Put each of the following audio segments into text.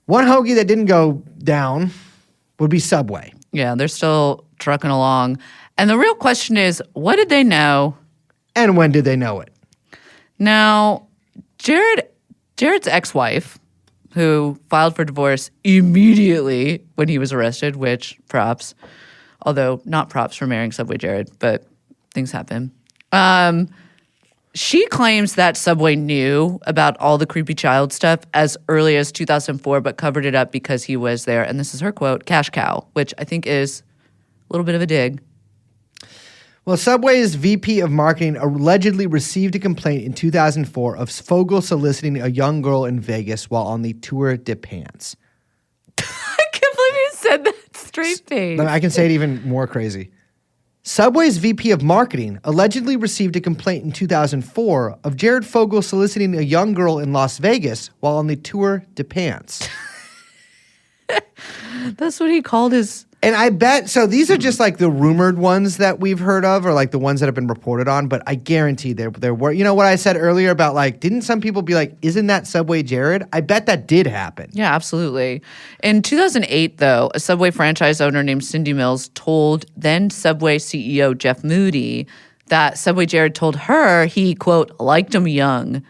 One hoagie that didn't go down would be Subway. Yeah, they're still trucking along. And the real question is, what did they know? And when did they know it? Now, Jared's ex-wife, who filed for divorce immediately when he was arrested, which props, although not props for marrying Subway Jared, but things happen. She claims that Subway knew about all the creepy child stuff as early as 2004, but covered it up because he was there. And this is her quote, cash cow, which I think is a little bit of a dig. Well, Subway's VP of marketing allegedly received a complaint in 2004 of Fogel soliciting a young girl in Vegas while on the Tour de Pants. I can't believe you said that straight face. I can say it even more crazy. Subway's VP of marketing allegedly received a complaint in 2004 of Jared Fogle soliciting a young girl in Las Vegas while on the Tour de Pants. That's what he called his... And I bet, so these are just like the rumored ones that we've heard of or like the ones that have been reported on, but I guarantee there were, you know what I said earlier about like, didn't some people be like, isn't that Subway Jared? I bet that did happen. Yeah, absolutely. In 2008, though, a Subway franchise owner named Cindy Mills told then Subway CEO Jeff Moody that Subway Jared told her he, quote, liked him young.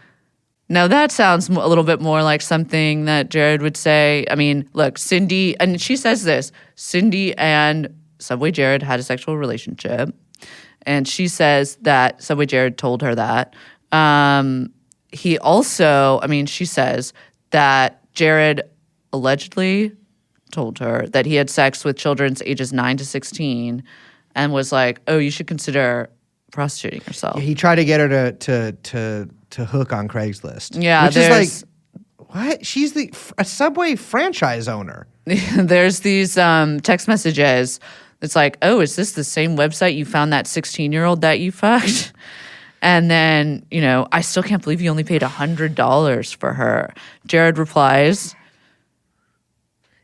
Now, that sounds a little bit more like something that Jared would say. I mean, look, Cindy, and she says this, Cindy and Subway Jared had a sexual relationship. And she says that Subway Jared told her that. He also, I mean, she says that Jared allegedly told her that he had sex with children's ages 9 to 16 and was like, oh, you should consider prostituting yourself. He tried to get her to hook on Craigslist. Yeah, which is like, what? She's a Subway franchise owner. There's these text messages. It's like, oh, is this the same website you found that 16-year-old that you fucked? And then, you know, I still can't believe you only paid $100 for her. Jared replies.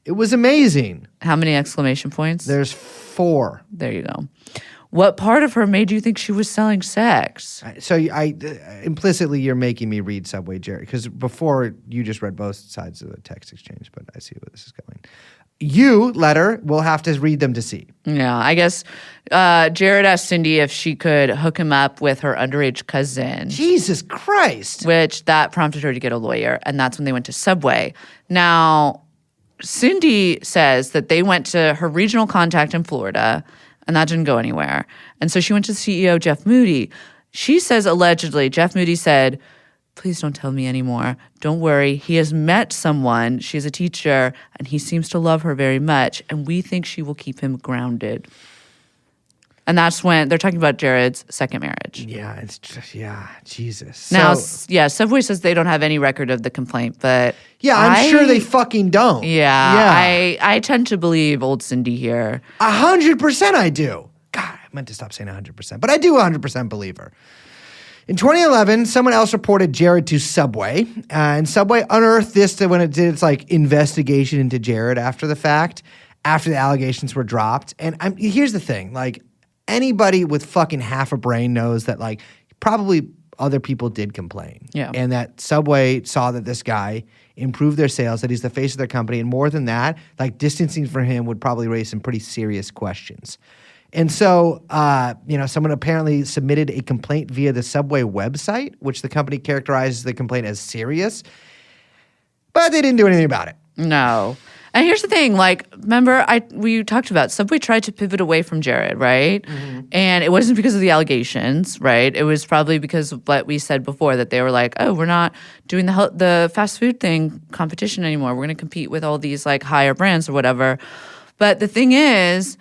It was amazing. How many exclamation points? There's 4. There you go. What part of her made you think she was selling sex? So implicitly you're making me read Subway Jared because before you just read both sides of the text exchange, but I see where this is going. You, letter, will have to read them to see. Yeah, I guess Jared asked Cindy if she could hook him up with her underage cousin. Jesus Christ. Which that prompted her to get a lawyer, and that's when they went to Subway. Now, Cindy says that they went to her regional contact in Florida, and that didn't go anywhere. And so she went to CEO Jeff Moody. She says allegedly, Jeff Moody said, please don't tell me anymore. Don't worry. He has met someone. She's a teacher, and he seems to love her very much, and we think she will keep him grounded. And that's when they're talking about Jared's second marriage. Yeah, it's just, Jesus. Now, Subway says they don't have any record of the complaint, but yeah, I'm sure they fucking don't. Yeah. I tend to believe old Cindy here. 100% I do. God, I meant to stop saying 100%, but I do 100% believe her. In 2011, someone else reported Jared to Subway, and Subway unearthed this when it did its like investigation into Jared after the fact, after the allegations were dropped. And here's the thing, like, anybody with fucking half a brain knows that, like, probably other people did complain. Yeah. And that Subway saw that this guy improved their sales, that he's the face of their company. And more than that, like, distancing from him would probably raise some pretty serious questions. And so, someone apparently submitted a complaint via the Subway website, which the company characterizes the complaint as serious. But they didn't do anything about it. No. And here's the thing, like, remember we talked about Subway tried to pivot away from Jared, right? Mm-hmm. And it wasn't because of the allegations, right? It was probably because of what we said before, that they were like, oh, we're not doing the fast food thing competition anymore. We're going to compete with all these, like, higher brands or whatever. But the thing is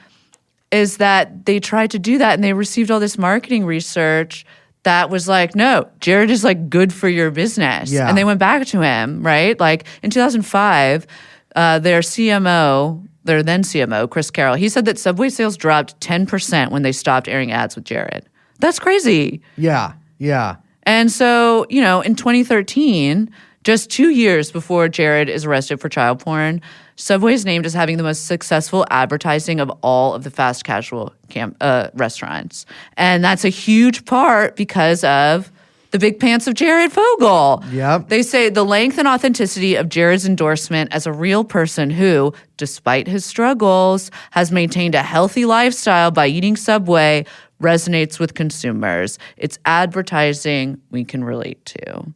that they tried to do that and they received all this marketing research that was like, no, Jared is, like, good for your business. Yeah. And they went back to him, right? Like, in 2005... their then CMO, Chris Carroll, he said that Subway sales dropped 10% when they stopped airing ads with Jared. That's crazy. Yeah, yeah. And so, in 2013, just 2 years before Jared is arrested for child porn, Subway is named as having the most successful advertising of all of the fast casual restaurants. And that's a huge part because of The big pants of Jared Fogle. Yep. They say the length and authenticity of Jared's endorsement as a real person who, despite his struggles, has maintained a healthy lifestyle by eating Subway resonates with consumers. It's advertising we can relate to.